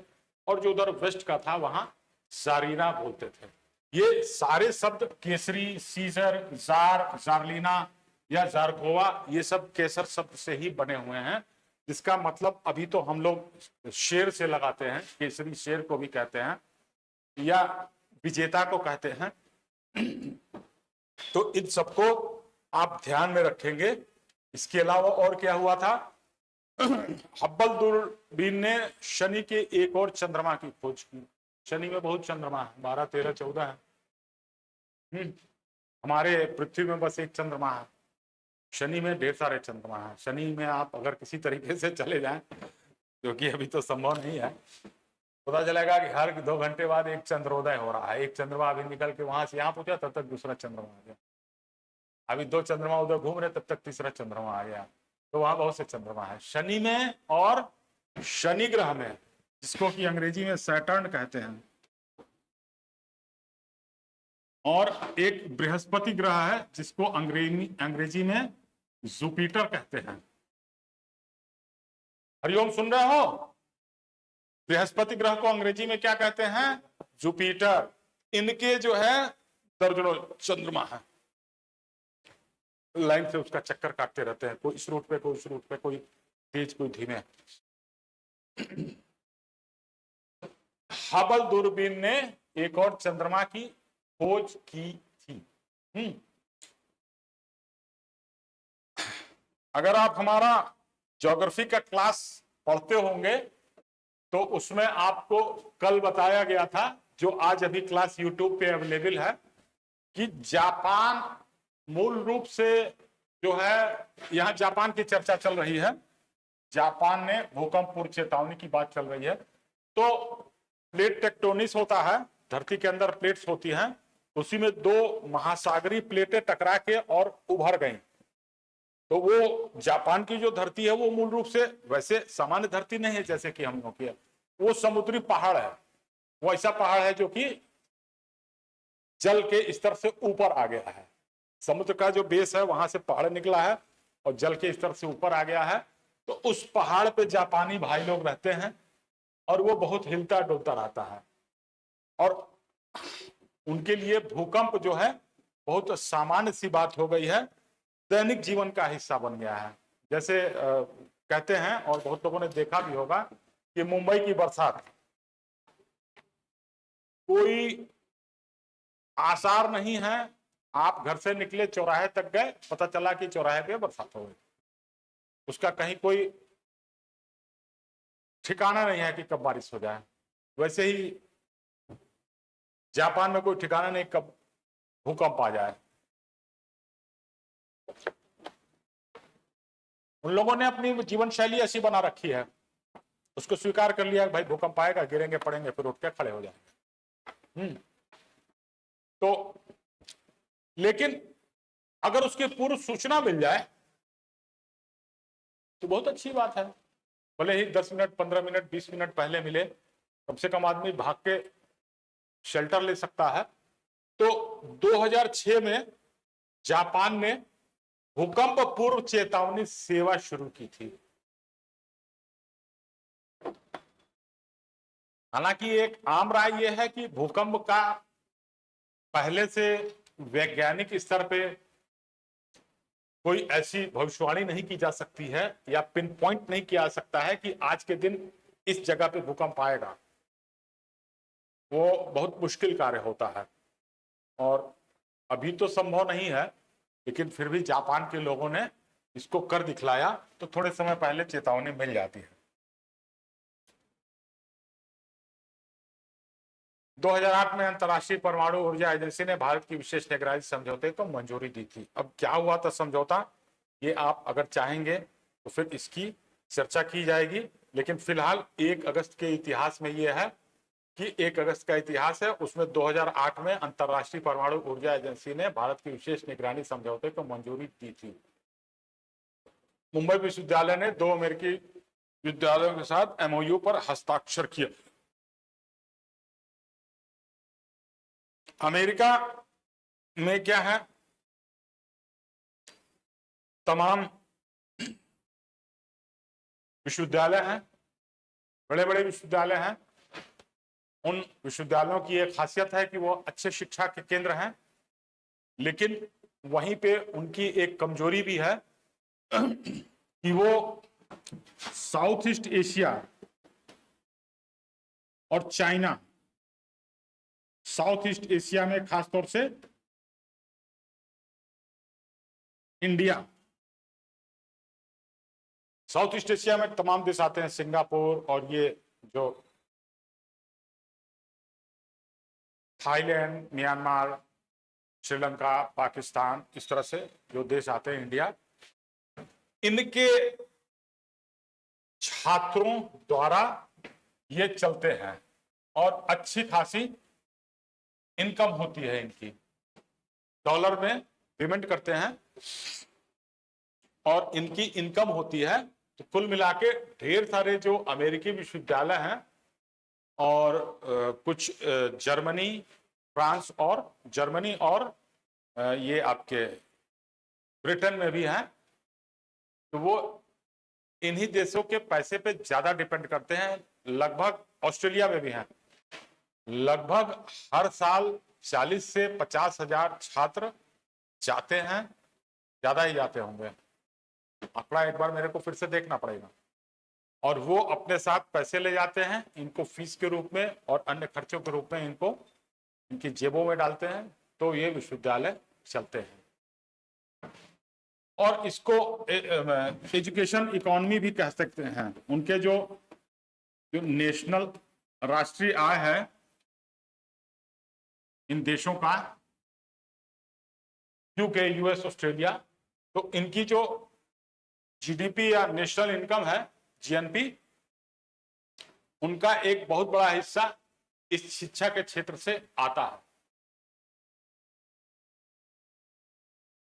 और जो उधर वेस्ट का था वहां जारीना बोलते थे। ये सारे शब्द केसरी, सीजर, जार, जारलीना या जारकोवा, ये सब केसर शब्द से ही बने हुए हैं। जिसका मतलब अभी तो हम लोग शेर से लगाते हैं, केसरी शेर को भी कहते हैं या विजेता को कहते हैं। तो इन सबको आप ध्यान में रखेंगे। इसके अलावा और क्या हुआ था? हब्बल दूरबीन ने शनि के एक और चंद्रमा की खोज की। शनि में बहुत चंद्रमा है, 12, 13, 14 है। हमारे पृथ्वी में बस एक चंद्रमा है, शनि में ढेर सारे चंद्रमा हैं। शनि में आप अगर किसी तरीके से चले जाएं, जो कि अभी तो संभव नहीं है, पता चलेगा कि हर 2 घंटे बाद एक चंद्रोदय हो रहा है। एक चंद्रमा अभी निकल के वहां से यहाँ पहुंचा तब तक दूसरा चंद्रमा आ गया। अभी 2 चंद्रमा उधर घूम रहे तब तक तीसरा चंद्रमा आ गया। तो वहां बहुत से चंद्रमा है शनि में और शनि ग्रह में, जिसको कि अंग्रेजी में सैटर्न कहते हैं। और एक बृहस्पति ग्रह है जिसको अंग्रेजी में जुपिटर कहते हैं। हरिओम, सुन रहे हो? बृहस्पति ग्रह को अंग्रेजी में क्या कहते हैं? जुपिटर। इनके जो है दर्जनों चंद्रमा है, लाइन से उसका चक्कर काटते रहते हैं, कोई इस रूट पे, कोई उस रूट पे, कोई तेज कोई धीमे। हबल दूरबीन ने एक और चंद्रमा की खोज की थी। अगर आप हमारा ज्योग्राफी का क्लास पढ़ते होंगे तो उसमें आपको कल बताया गया था, जो आज अभी क्लास यूट्यूब पे अवेलेबल है, कि जापान मूल रूप से जो है, यहां जापान की चर्चा चल रही है। जापान ने भूकंप पूर्व चेतावनी की बात चल रही है। तो प्लेट टेक्टोनिस होता है, धरती के अंदर प्लेट्स होती हैं, उसी में 2 महासागरीय प्लेटें टकरा के और उभर गई। तो वो जापान की जो धरती है वो मूल रूप से वैसे सामान्य धरती नहीं है जैसे कि हम लोग की है, वो समुद्री पहाड़ है। वो ऐसा पहाड़ है जो कि जल के स्तर से ऊपर आ गया है। समुद्र का जो बेस है वहां से पहाड़ निकला है और जल के स्तर से ऊपर आ गया है। तो उस पहाड़ पे जापानी भाई लोग रहते हैं और वो बहुत हिलता डुलता रहता है और उनके लिए भूकंप जो है बहुत सामान्य सी बात हो गई है, दैनिक जीवन का हिस्सा बन गया है। जैसे कहते हैं और बहुत लोगों ने देखा भी होगा कि मुंबई की बरसात, कोई आसार नहीं है, आप घर से निकले चौराहे तक गए, पता चला कि चौराहे पे बरसात हो गई। उसका कहीं कोई ठिकाना नहीं है कि कब बारिश हो जाए। वैसे ही जापान में कोई ठिकाना नहीं कब भूकंप आ जाए। उन लोगों ने अपनी जीवन शैली ऐसी बना रखी है, उसको स्वीकार कर लिया भाई भूकंप आएगा, गिरेंगे पड़ेंगे, फिर उठ के खड़े हो जाएंगे। तो लेकिन अगर उसकी पूर्व सूचना मिल जाए तो बहुत अच्छी बात है। भले ही 10 मिनट 15 मिनट 20 मिनट पहले मिले, कम से कम आदमी भाग के शेल्टर ले सकता है। तो 2006 में जापान ने भूकंप पूर्व चेतावनी सेवा शुरू की थी। हालांकि एक आम राय यह है कि भूकंप का पहले से वैज्ञानिक स्तर पे कोई ऐसी भविष्यवाणी नहीं की जा सकती है या पिन पॉइंट नहीं किया जा सकता है कि आज के दिन इस जगह पे भूकंप आएगा। वो बहुत मुश्किल कार्य होता है और अभी तो संभव नहीं है, लेकिन फिर भी जापान के लोगों ने इसको कर दिखलाया, तो थोड़े समय पहले चेतावनी मिल जाती है। 2008 में अंतर्राष्ट्रीय परमाणु ऊर्जा एजेंसी ने भारत की विशेष निगरानी समझौते को मंजूरी दी थी। अब क्या हुआ था समझौता, ये आप अगर चाहेंगे तो फिर इसकी चर्चा की जाएगी, लेकिन फिलहाल 1 अगस्त के इतिहास में यह है कि 1 अगस्त का इतिहास है, उसमें 2008 में अंतर्राष्ट्रीय परमाणु ऊर्जा एजेंसी ने भारत की विशेष निगरानी समझौते को मंजूरी दी थी। मुंबई विश्वविद्यालय ने 2 अमेरिकी विद्यालयों के साथ MOU पर हस्ताक्षर किया। अमेरिका में क्या है, तमाम विश्वविद्यालय हैं, बड़े बड़े विश्वविद्यालय हैं। उन विश्वविद्यालयों की एक खासियत है कि वो अच्छे शिक्षा के केंद्र हैं, लेकिन वहीं पे उनकी एक कमजोरी भी है कि वो साउथ ईस्ट एशिया और चाइना, साउथ ईस्ट एशिया में खासतौर से इंडिया, साउथ ईस्ट एशिया में तमाम देश आते हैं, सिंगापुर और ये जो थाईलैंड, म्यांमार, श्रीलंका, पाकिस्तान, इस तरह से जो देश आते हैं इंडिया, इनके छात्रों द्वारा ये चलते हैं और अच्छी खासी इनकम होती है इनकी, डॉलर में पेमेंट करते हैं और इनकी इनकम होती है। तो कुल मिला के ढेर सारे जो अमेरिकी विश्वविद्यालय हैं और कुछ जर्मनी, फ्रांस और जर्मनी और ये आपके ब्रिटेन में भी हैं, तो वो इन्हीं देशों के पैसे पे ज्यादा डिपेंड करते हैं। लगभग ऑस्ट्रेलिया में भी हैं, लगभग हर साल 40 से 50 हजार छात्र जाते हैं, ज्यादा ही जाते होंगे, आंकड़ा एक बार मेरे को फिर से देखना पड़ेगा। और वो अपने साथ पैसे ले जाते हैं, इनको फीस के रूप में और अन्य खर्चों के रूप में इनको इनकी जेबों में डालते हैं, तो ये विश्वविद्यालय चलते हैं। और इसको एजुकेशन इकोनॉमी भी कह सकते हैं। उनके जो नेशनल राष्ट्रीय आय है इन देशों का, यूके, US, ऑस्ट्रेलिया, तो इनकी जो GDP या नेशनल इनकम है, GNP, उनका एक बहुत बड़ा हिस्सा इस शिक्षा के क्षेत्र से आता है।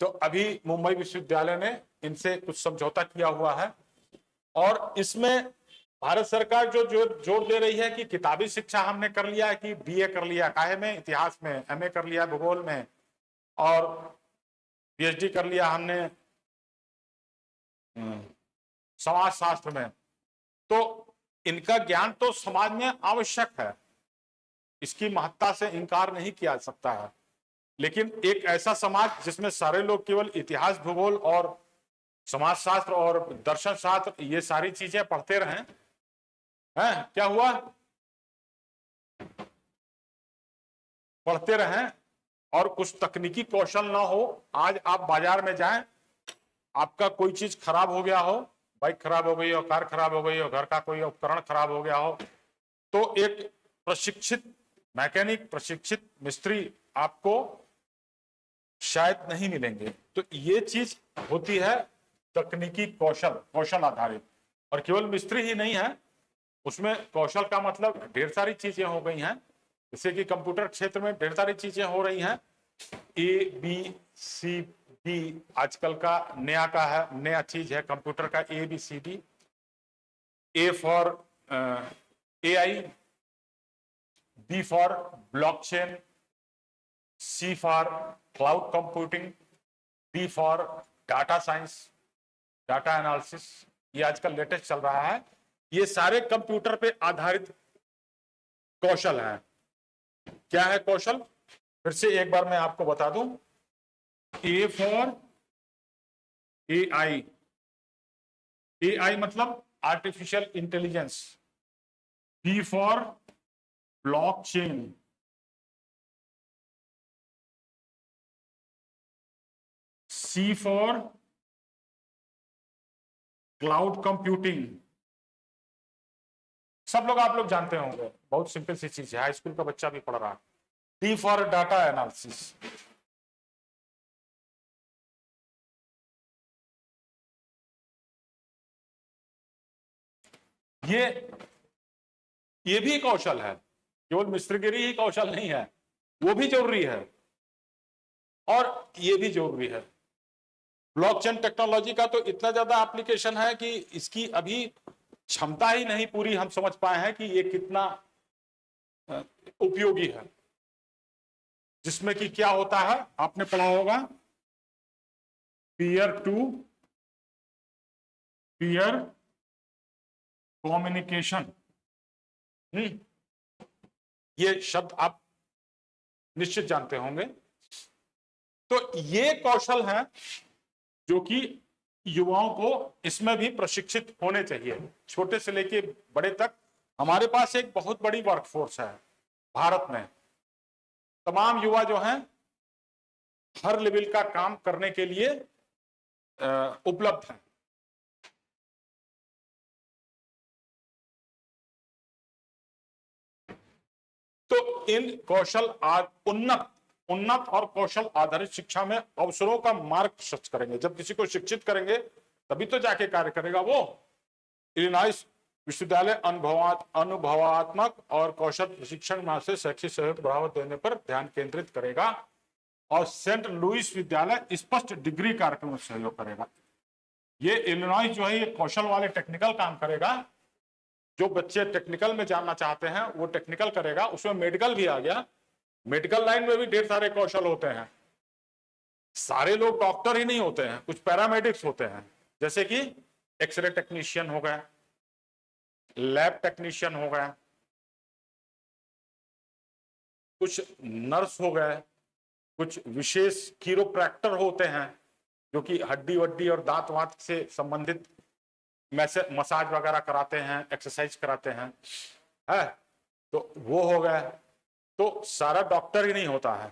तो अभी मुंबई विश्वविद्यालय ने इनसे कुछ समझौता किया हुआ है और इसमें भारत सरकार जो जोर दे रही है कि किताबी शिक्षा हमने कर लिया है, कि BA कर लिया काहे में, इतिहास में, MA कर लिया भूगोल में और PhD कर लिया हमने समाज शास्त्र में, तो इनका ज्ञान तो समाज में आवश्यक है, इसकी महत्ता से इनकार नहीं किया जा सकता है। लेकिन एक ऐसा समाज जिसमें सारे लोग केवल इतिहास, भूगोल और समाज शास्त्र और दर्शन शास्त्र ये सारी चीजें पढ़ते रहें, हैं, क्या हुआ, पढ़ते रहें और कुछ तकनीकी कौशल ना हो। आज आप बाजार में जाएं, आपका कोई चीज खराब हो गया हो, बाइक खराब हो गई हो, कार खराब हो गई हो, घर का कोई उपकरण खराब हो गया हो, तो एक प्रशिक्षित मैकेनिक प्रशिक्षित मिस्त्री आपको शायद नहीं मिलेंगे। तो ये चीज होती है तकनीकी कौशल आधारित। और केवल मिस्त्री ही नहीं है, उसमें कौशल का मतलब ढेर सारी चीजें हो गई हैं, जैसे कि कंप्यूटर क्षेत्र में ढेर सारी चीजें हो रही हैं। ABCD आजकल का नया चीज है कंप्यूटर का, ABCD। A for AI, B for blockchain, C for cloud computing, D for data science, data analysis. ये आजकल लेटेस्ट चल रहा है। ये सारे कंप्यूटर पे आधारित कौशल हैं। क्या है कौशल? फिर से एक बार मैं आपको बता दूं। A फॉर AI, AI मतलब artificial intelligence. B for blockchain, C for cloud computing. सब लोग आप लोग जानते होंगे, बहुत सिंपल सी चीज है, हाई स्कूल का बच्चा भी पढ़ रहा है। D for data analysis. ये भी कौशल है, केवल मिस्त्रीगिरी ही कौशल नहीं है, वो भी जरूरी है और ये भी जरूरी है। ब्लॉकचेन टेक्नोलॉजी का तो इतना ज्यादा एप्लीकेशन है कि इसकी अभी क्षमता ही नहीं पूरी हम समझ पाए हैं कि ये कितना उपयोगी है। जिसमें कि क्या होता है, आपने पढ़ा होगा, पीयर टू पीयर कम्युनिकेशन। ये शब्द आप निश्चित जानते होंगे। तो ये कौशल है जो कि युवाओं को इसमें भी प्रशिक्षित होने चाहिए। छोटे से लेके बड़े तक हमारे पास एक बहुत बड़ी वर्कफोर्स है भारत में। तमाम युवा जो हैं हर लेवल का काम करने के लिए उपलब्ध हैं। तो इन उन्नत और कौशल आधारित शिक्षा में अवसरों का मार्ग प्रशस्त करेंगे। जब किसी को शिक्षित करेंगे तभी तो जाके कार्य करेगा वो। इलिनॉइस विश्वविद्यालय अनुभवात्मक और कौशल प्रशिक्षण से शैक्षिक सहयोग बढ़ावा देने पर ध्यान केंद्रित करेगा और सेंट लुइस विद्यालय स्पष्ट डिग्री कार्यक्रम में सहयोग करेगा। ये इलिनॉइस जो है ये कौशल वाले टेक्निकल काम करेगा। जो बच्चे टेक्निकल में जानना चाहते हैं वो टेक्निकल करेगा, उसमें मेडिकल भी आ गया। मेडिकल लाइन में भी ढेर सारे कौशल होते हैं। सारे लोग डॉक्टर ही नहीं होते हैं, कुछ पैरामेडिक्स होते हैं, जैसे कि एक्सरे टेक्नीशियन हो गए, लैब टेक्नीशियन हो गए, कुछ नर्स हो गए, कुछ विशेष कीरोप्रैक्टर होते हैं जो कि हड्डी वड्डी और दांत वात से संबंधित मसाज वगैरह कराते हैं, एक्सरसाइज कराते हैं, है तो वो हो गए। तो सारा डॉक्टर ही नहीं होता है,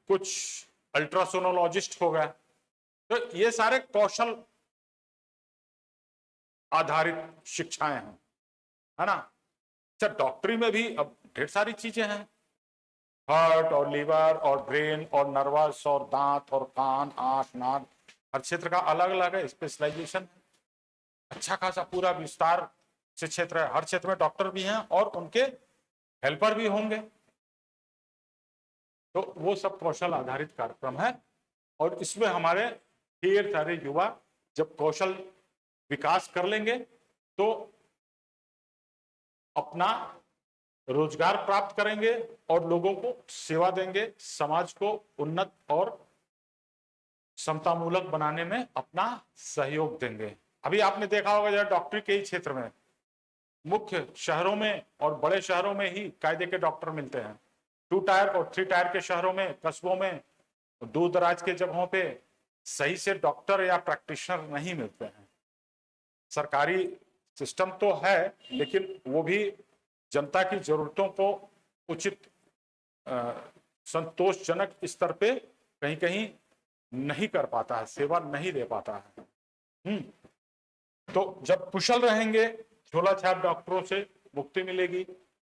कुछ अल्ट्रासोनोलॉजिस्ट हो गए। तो ये सारे कौशल आधारित शिक्षाएं हैं, है ना। अच्छा, डॉक्टरी में भी अब ढेर सारी चीजें हैं, हार्ट और लीवर और ब्रेन और नर्वस और दांत और कान, आंख, नाक, हर क्षेत्र का अलग अलग है स्पेशलाइजेशन। अच्छा खासा पूरा विस्तार से क्षेत्र है, हर क्षेत्र में डॉक्टर भी हैं और उनके हेल्पर भी होंगे। तो वो सब कौशल आधारित कार्यक्रम है और इसमें हमारे ढेर सारे युवा जब कौशल विकास कर लेंगे तो अपना रोजगार प्राप्त करेंगे और लोगों को सेवा देंगे, समाज को उन्नत और समतामूलक बनाने में अपना सहयोग देंगे। अभी आपने देखा होगा जरा डॉक्टरी के ही क्षेत्र में मुख्य शहरों में और बड़े शहरों में ही कायदे के डॉक्टर मिलते हैं। 2 टायर और 3 टायर के शहरों में, कस्बों में, दूर दराज के जगहों पे सही से डॉक्टर या प्रैक्टिशनर नहीं मिलते हैं। सरकारी सिस्टम तो है लेकिन वो भी जनता की जरूरतों को उचित संतोषजनक स्तर पे कहीं कहीं नहीं कर पाता है, सेवा नहीं दे पाता है। तो जब कुशल रहेंगे, झोला छाप डॉक्टरों से मुक्ति मिलेगी,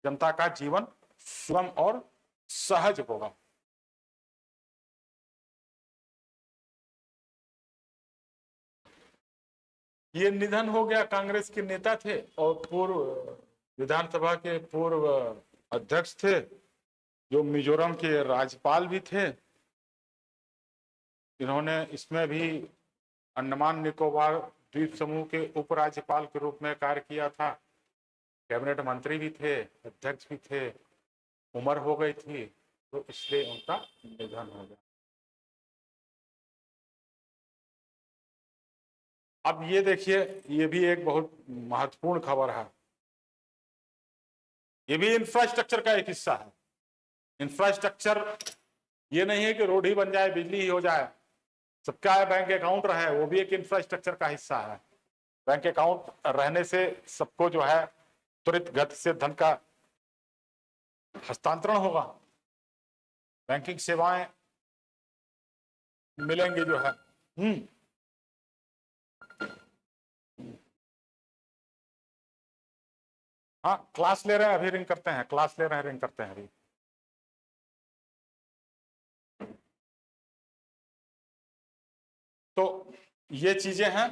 जनता का जीवन सुगम और सहज होगा। ये निधन हो गया, कांग्रेस के नेता थे और पूर्व विधानसभा के पूर्व अध्यक्ष थे, जो मिजोरम के राज्यपाल भी थे। इन्होंने इसमें भी अंडमान निकोबार द्वीप समूह के उपराज्यपाल के रूप में कार्य किया था, कैबिनेट मंत्री भी थे, अध्यक्ष भी थे। उम्र हो गई थी तो इसलिए उनका निधन हो गया। अब ये देखिए, ये भी एक बहुत महत्वपूर्ण खबर है। ये भी इंफ्रास्ट्रक्चर का एक हिस्सा है। इंफ्रास्ट्रक्चर ये नहीं है कि रोड ही बन जाए, बिजली ही हो जाए, सबका बैंक अकाउंट रहे, वो भी एक इंफ्रास्ट्रक्चर का हिस्सा है। बैंक अकाउंट रहने से सबको जो है त्वरित गति से धन का हस्तांतरण होगा, बैंकिंग सेवाएं मिलेंगे जो है। हाँ, क्लास ले रहे हैं, अभी रिंग करते हैं, क्लास ले रहे हैं, रिंग करते हैं अभी। तो ये चीजें हैं।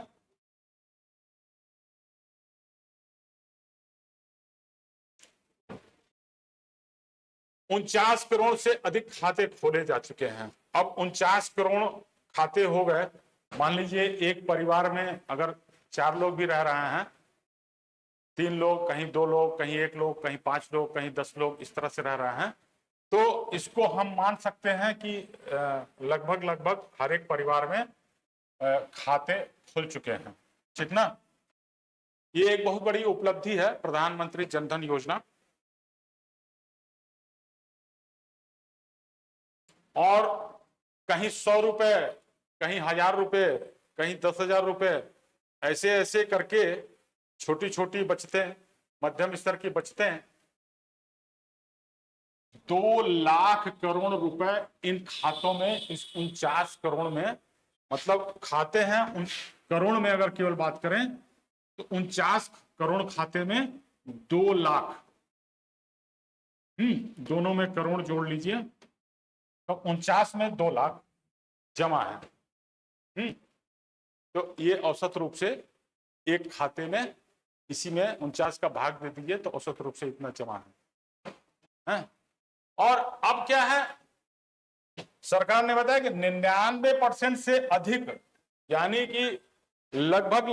उनचास करोड़ से अधिक खाते खोले जा चुके हैं। अब 49 करोड़ खाते हो गए। मान लीजिए एक परिवार में अगर 4 लोग भी रह रहे हैं, 3 लोग, कहीं 2 लोग, कहीं 1 लोग, कहीं 5 लोग, कहीं 10 लोग, इस तरह से रह रहे हैं, तो इसको हम मान सकते हैं कि लगभग हर एक परिवार में खाते खुल चुके हैं। ठीक ना? ये एक बहुत बड़ी उपलब्धि है प्रधानमंत्री जनधन योजना। और कहीं 100 रुपए, कहीं 1000 रुपए, कहीं 10,000 रुपए, ऐसे ऐसे करके छोटी छोटी बचतें, मध्यम स्तर की बचतें, 2 लाख करोड़ रुपए इन खातों में, इस 49 करोड़ में, मतलब खाते हैं उन करोड़ में अगर केवल बात करें तो 49 करोड़ खाते में 2 लाख, दोनों में करोड़ जोड़ लीजिए तो 49 में 2 लाख जमा है। तो ये औसत रूप से एक खाते में, इसी में 49 का भाग दे दीजिए तो औसत रूप से इतना जमा है। और अब क्या है, सरकार ने बताया कि 99% से अधिक, यानी कि लगभग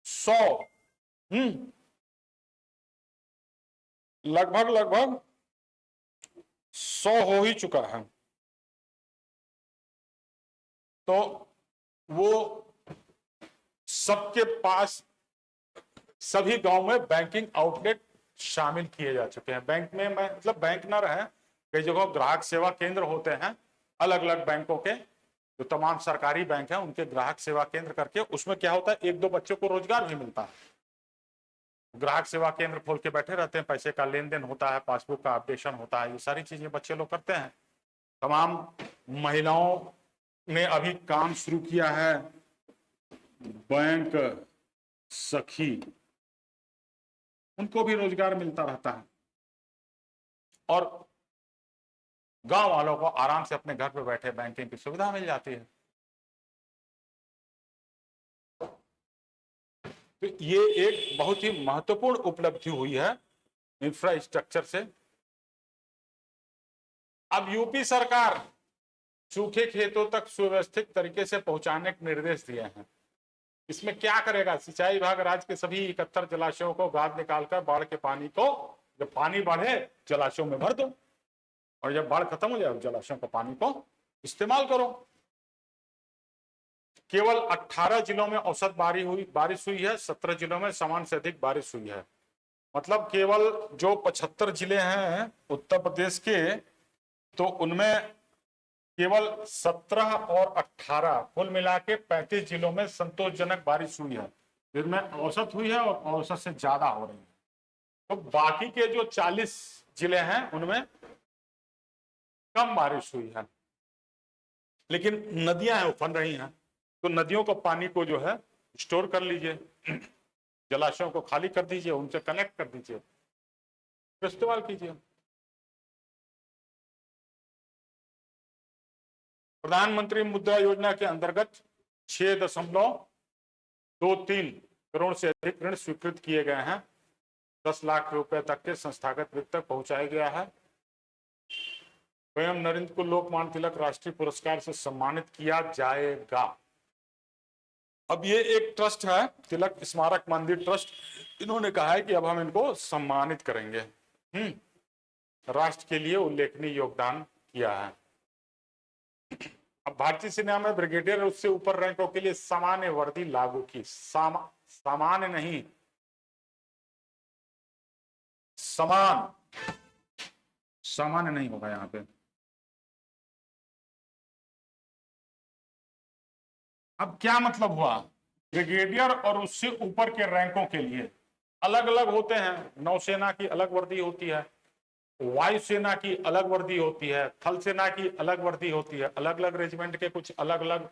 100, लगभग 100 हो ही चुका है। तो वो सबके पास, सभी गांव में बैंकिंग आउटलेट शामिल किए जा चुके हैं। बैंक में मतलब बैंक ना रहे, कई जगह ग्राहक सेवा केंद्र होते हैं अलग अलग बैंकों के, जो तमाम सरकारी बैंक हैं उनके ग्राहक सेवा केंद्र करके, उसमें क्या होता है, 1-2 बच्चों को रोजगार भी मिलता है। ग्राहक सेवा केंद्र खोल के बैठे रहते हैं, पैसे का लेन देन होता है, पासबुक का अपडेशन होता है, ये सारी चीजें बच्चे लोग करते हैं। तमाम महिलाओं ने अभी काम शुरू किया है, बैंक सखी, उनको भी रोजगार मिलता रहता है और गांव वालों को आराम से अपने घर पे बैठे बैंकिंग की सुविधा मिल जाती है। तो ये एक बहुत ही महत्वपूर्ण उपलब्धि हुई है इंफ्रास्ट्रक्चर से। अब यूपी सरकार सूखे खेतों तक सुव्यवस्थित तरीके से पहुंचाने के निर्देश दिए हैं। इसमें क्या करेगा, सिंचाई विभाग राज्य के सभी 71 जलाशयों को गाद निकालकर बाढ़ के पानी को, जब पानी बढ़े जलाशयों में भर दो, और जब बाढ़ खत्म हो जाए जलाशयों का पानी को इस्तेमाल करो। केवल 18 जिलों में औसत बारिश हुई है, 17 जिलों में सामान्य से अधिक बारिश हुई है। मतलब केवल जो 75 जिले हैं उत्तर प्रदेश के, तो उनमें केवल 17 और 18 कुल मिला के 35 जिलों में संतोषजनक बारिश हुई है, जिनमें औसत हुई है और औसत से ज्यादा हो रही है। तो बाकी के जो 40 जिले हैं उनमें कम बारिश हुई है, लेकिन नदियां हैं उफन रही हैं, तो नदियों को पानी को जो है स्टोर कर लीजिए, जलाशयों को खाली कर दीजिए, उनसे कनेक्ट कर दीजिए। इस्तेमाल कीजिए। प्रधानमंत्री मुद्रा योजना के अंतर्गत 6.23 करोड़ से अधिक ऋण स्वीकृत किए गए हैं। 10 लाख रुपए तक के संस्थागत वित्त तक पहुंचाया गया है। स्वयं नरेंद्र को लोकमान्य तिलक राष्ट्रीय पुरस्कार से सम्मानित किया जाएगा। अब ये एक ट्रस्ट है, तिलक स्मारक मंदिर ट्रस्ट, इन्होंने कहा है कि अब हम इनको सम्मानित करेंगे। राष्ट्र के लिए उल्लेखनीय योगदान किया है। अब भारतीय सेना में ब्रिगेडियर और उससे ऊपर रैंकों के लिए सामान्य वर्दी लागू की। सामान्य नहीं, सामान्य नहीं होगा यहां पे। अब क्या मतलब हुआ? ब्रिगेडियर और उससे ऊपर के रैंकों के लिए अलग अलग होते हैं। नौसेना की अलग वर्दी होती है, वायुसेना की अलग वर्दी होती है, थल सेना की अलग वर्दी होती है, अलग अलग रेजिमेंट के कुछ अलग अलग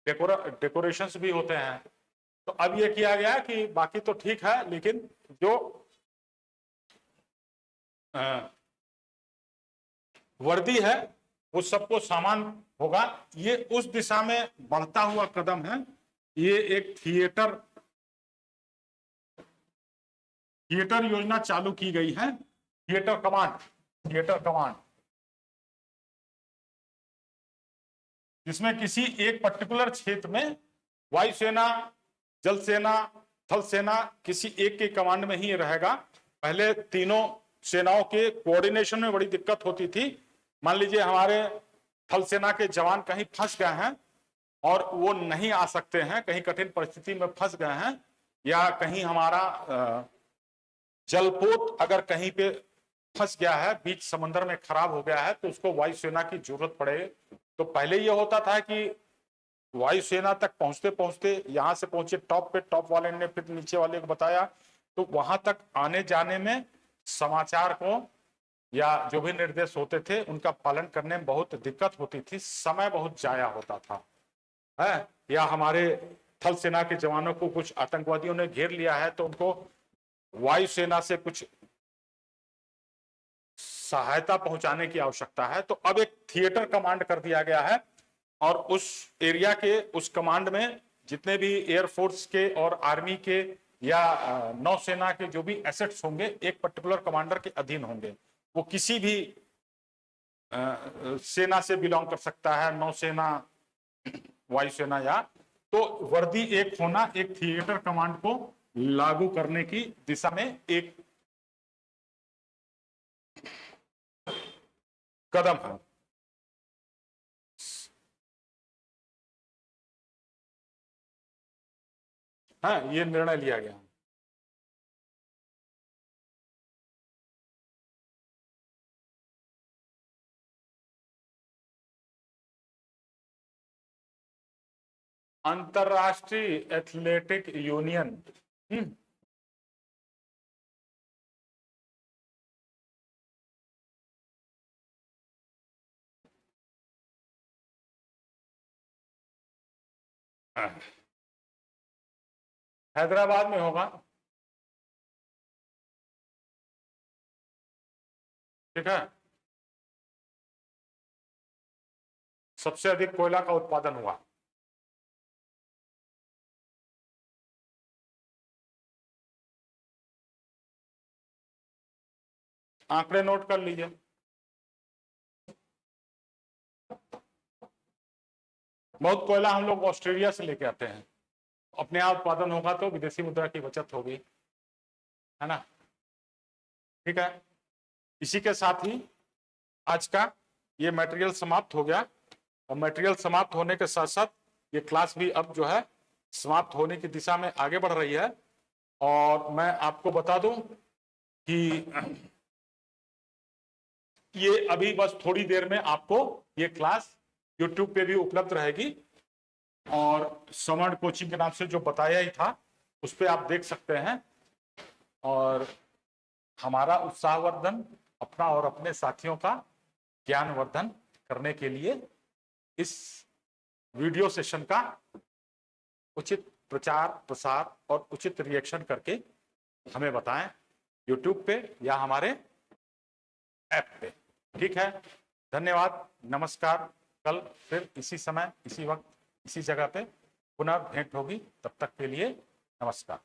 डेकोरेशंस भी होते हैं। तो अब ये किया गया कि बाकी तो ठीक है, लेकिन जो वर्दी है वो सबको समान होगा। ये उस दिशा में बढ़ता हुआ कदम है। ये एक थिएटर योजना चालू की गई है। थिएटर कमांड जिसमें किसी एक पर्टिकुलर क्षेत्र में वायुसेना, जल सेना, थल सेना किसी एक के कमांड में ही रहेगा। पहले तीनों सेनाओं के कोऑर्डिनेशन में बड़ी दिक्कत होती थी। मान लीजिए हमारे थल सेना के जवान कहीं फंस गए हैं और वो नहीं आ सकते हैं, कहीं कठिन परिस्थिति में फंस गए हैं, या कहीं हमारा जलपोत अगर कहीं पे फंस गया है, बीच समंदर में खराब हो गया है, तो उसको वायुसेना की जरूरत पड़े। तो पहले ये होता था कि वायुसेना तक पहुंचते पहुंचते यहां से पहुंचे टॉप पे, टॉप वाले ने फिर नीचे वाले को बताया, तो वहां तक आने जाने में समाचार को या जो भी निर्देश होते थे उनका पालन करने में बहुत दिक्कत होती थी, समय बहुत जाया होता था है। या हमारे थल सेना के जवानों को कुछ आतंकवादियों ने घेर लिया है, तो उनको वायुसेना से कुछ सहायता पहुंचाने की आवश्यकता है। तो अब एक थिएटर कमांड कर दिया गया है और उस एरिया के उस कमांड में जितने भी एयरफोर्स के और आर्मी के या नौसेना के जो भी एसेट्स होंगे एक पर्टिकुलर कमांडर के अधीन होंगे। वो किसी भी सेना से बिलोंग कर सकता है, नौसेना, वायुसेना, या तो वर्दी एक होना एक थिएटर कमांड को लागू करने की दिशा में एक कदम है। हाँ, ये निर्णय लिया गया। अंतरराष्ट्रीय एथलेटिक यूनियन हैदराबाद में होगा। ठीक है, सबसे अधिक कोयला का उत्पादन हुआ। आंकड़े नोट कर लीजिए। बहुत कोयला हम लोग ऑस्ट्रेलिया से लेके आते हैं। अपने यहाँ उत्पादन होगा तो विदेशी मुद्रा की बचत होगी, है ना। ठीक है, इसी के साथ ही आज का ये मटेरियल समाप्त हो गया। और मटेरियल समाप्त होने के साथ साथ ये क्लास भी अब जो है समाप्त होने की दिशा में आगे बढ़ रही है। और मैं आपको बता दूं कि ये अभी बस थोड़ी देर में आपको ये क्लास YouTube पे भी उपलब्ध रहेगी, और समर्ण कोचिंग के नाम से जो बताया ही था उस पर आप देख सकते हैं। और हमारा उत्साहवर्धन, अपना और अपने साथियों का ज्ञानवर्धन करने के लिए इस वीडियो सेशन का उचित प्रचार प्रसार और उचित रिएक्शन करके हमें बताएं YouTube पे या हमारे ऐप पे। ठीक है, धन्यवाद, नमस्कार। कल फिर इसी समय, इसी वक्त, इसी जगह पे पुनः भेंट होगी। तब तक के लिए नमस्कार।